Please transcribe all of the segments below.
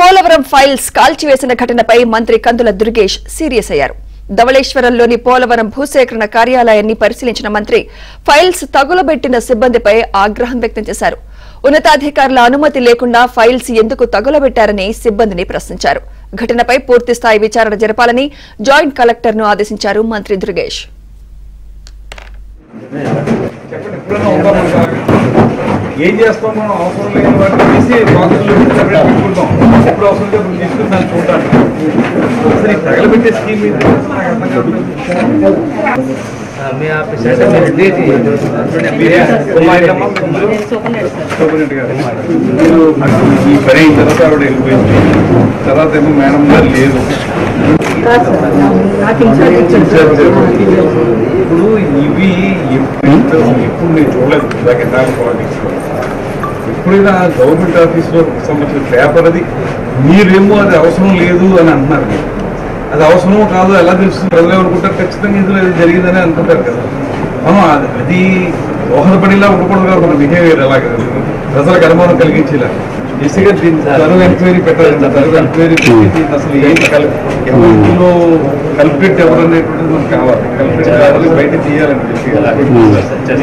Polavaram files కాల్చివేసిన ఘటనపై మంత్రి కందుల Durgesh serious అయ్యారు. ధవళేశ్వరంలోని పోలవరం భూసేకరణ కార్యాలయాన్ని పరిశీలించిన మంత్రి ఫైల్స్ తగులబెట్టిన సిబ్బందిపై ఆగ్రహం వ్యక్తం చేశారు. ఉన్నతాధికారుల అనుమతి లేకుండా ఫైల్స్ ఎందుకు తగులబెట్టారని సిబ్బందిని ప్రశ్నించారు. ఘటనపై పూర్తిస్థాయి విచారణ జరపాలని జాయింట్ కలెక్టర్ను ఆదేశించారు మంత్రి దుర్గేష్. ఏం చేస్తాం మనం అవసరం లేని వాటిని తీసి బాక్సులు పెట్టుకుంటాం. ఎప్పుడు అవసరం లేకపోతే తీసుకుని దాన్ని చూడాలి. అసలు ఈ తగలబెట్టే స్కీమ్ ఈ పని అయిన తర్వాత ఆవిడ వెళ్ళిపోయింది. తర్వాత ఏమో మేడం గారు లేదు. ఇప్పుడు ఇవి ఎప్పుడు నేను చూడలేదు. పాలిటిక్స్ ఎప్పుడైనా గవర్నమెంట్ ఆఫీస్లో సంబంధించిన పేపర్ అది మీరేమో అది అవసరం లేదు అని అంటున్నారు. అది అవసరమో కాదో ఎలా తెలుస్తుంది? ప్రజలు ఏమనుకుంటారు? ఖచ్చితంగా ఇందులో ఏదో జరిగిందని అనుకుంటారు కదా. మనం అది దోహదపడేలా ఉండకూడదు కదా. మన బిహేవియర్ అలాగే ప్రజలకు అనుమానం కలిగించేలా బేసిక్గా దీన్ని తరువు ఎంక్వైరీ పెట్టాలి. తరువు ఎంక్వైరీ పెట్టి అసలు ఏం ఎవరిలో కల్పిట్ ఎవరు అనేటువంటిది మనకు కావాలి. కల్పిట్ కావాలి, బయట తీయాలని చెప్పి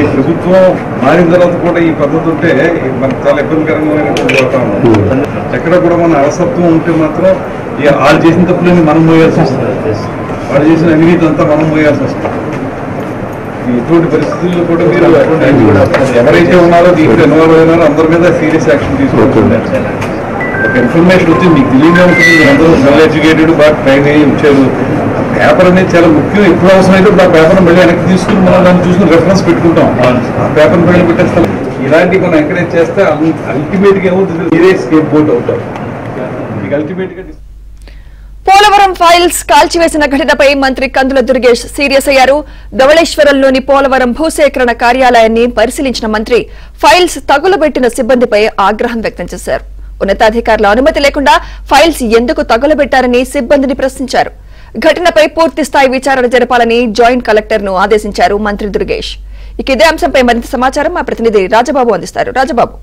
ఈ ప్రభుత్వం మారిన తర్వాత కూడా ఈ పద్ధతి ఉంటే మనకు చాలా ఇబ్బందికరంగా పోతా ఉన్నాం. ఎక్కడ కూడా మన అలసత్వం ఉంటే మాత్రం వాళ్ళు చేసిన తప్పులని మనం మోయాల్సి వస్తుంది. వాళ్ళు చేసిన అవినీతి అంతా మనం మోయాల్సి వస్తుంది. ఇటువంటి పరిస్థితుల్లో కూడా మీరు ఎవరైతే ఉన్నారో దీంట్లో ఇన్వాల్వ్ అయినారో అందరి మీద సీరియస్ యాక్షన్ తీసుకోవచ్చు. ఒక ఇన్ఫర్మేషన్ వచ్చి మీకు తెలియదే ఉంటుంది. అందరూ వెల్ ఎడ్యుకేటెడ్, బాగా ట్రైన్ అయ్యి వచ్చారు. పేపర్ అనేది చాలా ముఖ్యం. ఎప్పుడు అవసరమైతే ఆ పేపర్ మళ్ళీ వెనక్కి తీసుకుని మనం దాన్ని చూసుకుని రెఫరెన్స్ పెట్టుకుంటాం. ఆ పేపర్ పైన పెట్టేస్తాం. ఇలాంటివి మనం ఎంకరేజ్ చేస్తే అల్టిమేట్గా ఏమవుతుంది? మీరే స్కేప్ బోర్డ్ అవుతారు. మీకు అల్టిమేట్గా పోలవరం ఫైల్స్ కాల్చివేసిన ఘటనపై మంత్రి కందుల దుర్గేష్ సీరియస్ అయ్యారు. ధవళేశ్వరంలోని పోలవరం భూసేకరణ కార్యాలయాన్ని పరిశీలించిన మంత్రి ఫైల్స్ తగులబెట్టిన సిబ్బందిపై ఆగ్రహం వ్యక్తం చేశారు. ఉన్నతాధికారుల అనుమతి లేకుండా ఫైల్స్ ఎందుకు తగులబెట్టారని సిబ్బందిని ప్రశ్నించారు. ఘటనపై పూర్తిస్థాయి విచారణ జరపాలని జాయింట్ కలెక్టర్ను ఆదేశించారు మంత్రి దుర్గేష్. ఇదే అంశంపై మరింత సమాచారం మా ప్రతినిధి రాజబాబు అందిస్తారు. రాజబాబు.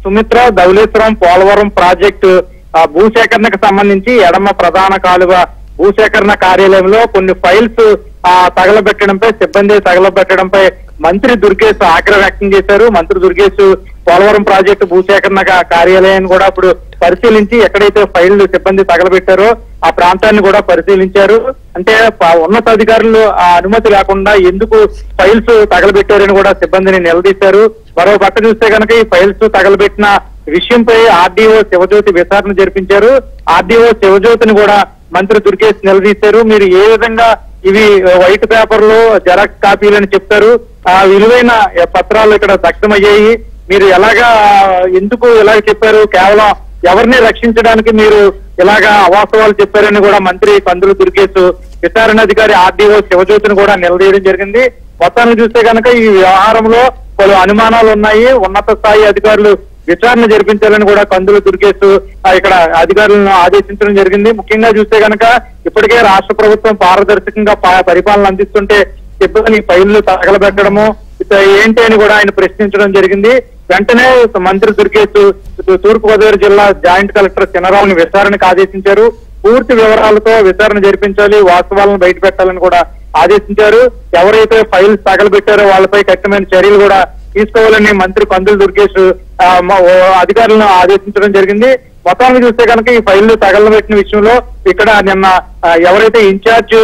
సుమిత్ర, ధవళేశ్వరం పోలవరం ప్రాజెక్టు భూసేకరణకు సంబంధించి ఎడమ ప్రధాన కాలువ భూసేకరణ కార్యాలయంలో కొన్ని ఫైల్స్ తగలబెట్టడంపై, సిబ్బంది తగలబెట్టడంపై మంత్రి దుర్గేష్ ఆగ్రహం వ్యక్తం చేశారు. మంత్రి దుర్గేష్ పోలవరం ప్రాజెక్టు భూసేకరణ కార్యాలయాన్ని కూడా ఇప్పుడు పరిశీలించి ఎక్కడైతే ఫైళ్లు సిబ్బంది తగలబెట్టారో ఆ ప్రాంతాన్ని కూడా పరిశీలించారు. అంటే ఉన్నతాధికారులు ఆ అనుమతి లేకుండా ఎందుకు ఫైల్స్ తగలబెట్టారని కూడా సిబ్బందిని నిలదీశారు. మరో పక్క చూస్తే కనుక ఈ ఫైల్స్ తగలబెట్టిన విషయంపై ఆర్డీఓ శివజ్యోతి విచారణ జరిపించారు. ఆర్డీఓ శివజ్యోతిని కూడా మంత్రి దుర్గేష్ నిలదీశారు. మీరు ఏ విధంగా ఇవి వైట్ పేపర్ లో జెరాక్స్ కాపీలని చెప్తారు, ఆ విలువైన పత్రాలు ఇక్కడ దగ్ధమయ్యాయి, మీరు ఎలాగా ఎందుకు ఇలాగ చెప్పారు? కేవలం ఎవరిని రక్షించడానికి మీరు ఇలాగా అవాస్తవాలు చెప్పారని కూడా మంత్రి కందుల దుర్గేష్ విచారణాధికారి ఆర్డీఓ శివజ్యోతిని కూడా నిలదీయడం జరిగింది. మొత్తాన్ని చూస్తే కనుక ఈ వ్యవహారంలో పలు అనుమానాలు ఉన్నాయి. ఉన్నత స్థాయి అధికారులు విచారణ జరిపించాలని కూడా కందుల దుర్గేష్ ఇక్కడ అధికారులను ఆదేశించడం జరిగింది. ముఖ్యంగా చూస్తే కనుక ఇప్పటికే రాష్ట్ర ప్రభుత్వం పారదర్శకంగా పరిపాలన అందిస్తుంటే సిబ్బంది ఫైళ్లు తగలబెట్టడము ఏంటి అని కూడా ఆయన ప్రశ్నించడం జరిగింది. వెంటనే మంత్రి దుర్గేష్ తూర్పుగోదావరి జిల్లా జాయింట్ కలెక్టర్ చినరావుని విచారణకు ఆదేశించారు. పూర్తి వివరాలతో విచారణ జరిపించాలి, వాస్తవాలను బయట పెట్టాలని కూడా ఆదేశించారు. ఎవరైతే ఫైల్స్ తగలబెట్టారో వాళ్ళపై కఠినమైన చర్యలు కూడా తీసుకోవాలని మంత్రి కందుల దుర్గేష్ అధికారులను ఆదేశించడం జరిగింది. మొత్తాన్ని చూస్తే కనుక ఈ ఫైళ్లు తగలబెట్టిన విషయంలో ఇక్కడ నిన్న ఎవరైతే ఇన్ఛార్జ్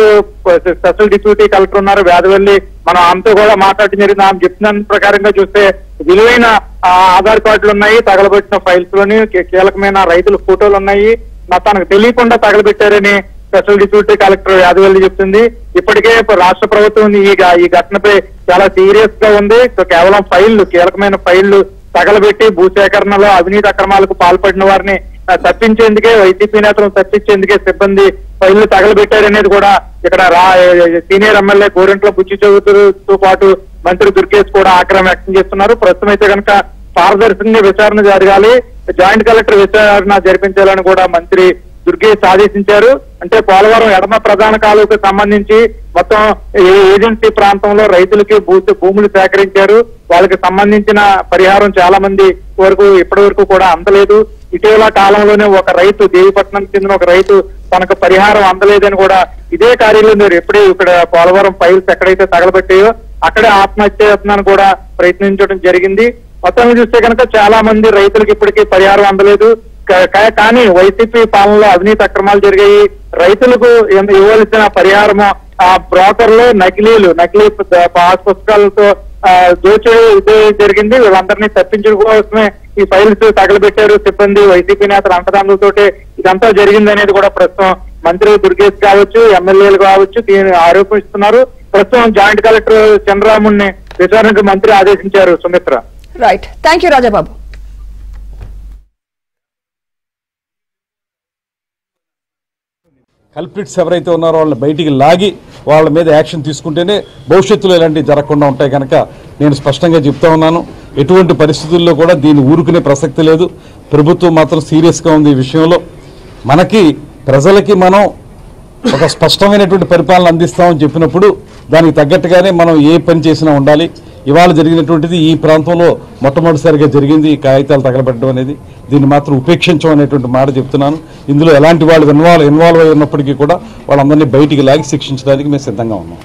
స్పెషల్ డిప్యూటీ కలెక్టర్ ఉన్నారో వేదవల్లి, మనం ఆమెతో కూడా మాట్లాడటం జరిగింది. ఆమె చెప్తున్న ప్రకారంగా చూస్తే విలువైన ఆధార్ కార్డులు ఉన్నాయి తగలబెట్టిన ఫైల్స్ లోని, కీలకమైన రైతుల ఫోటోలు ఉన్నాయి. తనకు తెలియకుండా తగలబెట్టారని స్పెషల్ డిప్యూటీ కలెక్టర్ యాదవల్లి చెప్తుంది. ఇప్పటికే రాష్ట్ర ప్రభుత్వం ఈ ఘటనపై చాలా సీరియస్ గా ఉంది. కేవలం ఫైళ్లు, కీలకమైన ఫైళ్లు తగలబెట్టి భూసేకరణలో అవినీతి అక్రమాలకు పాల్పడిన వారిని తప్పించేందుకే, వైసీపీ నేతలను తప్పించేందుకే సిబ్బంది ఫైళ్లు తగలబెట్టారనేది కూడా ఇక్కడ సీనియర్ ఎమ్మెల్యే గోరెంట్ల బుచ్చి చౌదరితో పాటు మంత్రి దుర్గేష్ కూడా ఆగ్రహం వ్యక్తం చేస్తున్నారు. ప్రస్తుతం అయితే కనుక పారదర్శకంగా విచారణ జరగాలి, జాయింట్ కలెక్టర్ విచారణ జరిపించాలని కూడా మంత్రి దుర్గేష్ ఆదేశించారు. అంటే పోలవరం ఎడమ ప్రధాన కాలువకు సంబంధించి మొత్తం ఏజెన్సీ ప్రాంతంలో రైతులకి భూములు సేకరించారు. వాళ్ళకి సంబంధించిన పరిహారం చాలా మంది ఇప్పటి వరకు కూడా అందలేదు. ఇటీవల కాలంలోనే ఒక రైతు, దేవిపట్నం చెందిన ఒక రైతు తనకు పరిహారం అందలేదని కూడా ఇదే కార్యాలయం ఎప్పుడే ఇక్కడ పోలవరం ఫైల్స్ ఎక్కడైతే తగలబెట్టాయో అక్కడే ఆత్మహత్య యత్నాన్ని కూడా ప్రయత్నించడం జరిగింది. మొత్తం చూస్తే కనుక చాలా మంది రైతులకు ఇప్పటికీ పరిహారం అందలేదు. కానీ వైసీపీ పాలనలో అవినీతి అక్రమాలు జరిగాయి. రైతులకు ఇవ్వాల్సిన పరిహారము ఆ బ్రోకర్లు నకిలీ పాస్ పుస్తకాలతో దోచేది జరిగింది. వీళ్ళందరినీ తప్పించడం కోసమే ఈ ఫైల్స్ తగలబెట్టారు సిబ్బంది, వైసీపీ నేతల అంటదాములతోటి ఇదంతా జరిగింది అనేది కూడా ప్రస్తుతం మంత్రి దుర్గేష్ కావచ్చు, ఎమ్మెల్యేలు కావచ్చు దీన్ని ఆరోపిస్తున్నారు. ప్రస్తుతం జాయింట్ కలెక్టర్ చంద్రరాముని విచారణకు మంత్రి ఆదేశించారు. Sumitra. Right, thank you Rajababu. Culprits ఎవరైతే ఉన్నారో వాళ్ళని బయటికి లాగి వాళ్ళ మీద యాక్షన్ తీసుకుంటేనే భవిష్యత్తులో ఇలాంటివి జరగకుండా ఉంటాయి. కనుక నేను స్పష్టంగా చెప్తా ఉన్నాను, ఎటువంటి పరిస్థితుల్లో కూడా దీన్ని ఊరుకునే ప్రసక్తి లేదు. ప్రభుత్వం మాత్రం సీరియస్గా ఉంది ఈ విషయంలో. మనకి ప్రజలకి మనం ఒక స్పష్టమైనటువంటి పరిపాలన అందిస్తామని చెప్పినప్పుడు దానికి తగ్గట్టుగానే మనం ఏ పని చేసినా ఉండాలి. ఇవాళ జరిగినటువంటిది ఈ ప్రాంతంలో మొట్టమొదటిసారిగా జరిగింది ఈ కాగితాలు తగలబెట్టడం అనేది. దీన్ని మాత్రం ఉపేక్షించమనేటువంటి మాట చెప్తున్నాను. ఇందులో ఎలాంటి వాళ్ళు ఇన్వాల్వ్ అయి ఉన్నప్పటికీ కూడా వాళ్ళందరినీ బయటికి లాగి శిక్షించడానికి మేము సిద్ధంగా ఉన్నాం.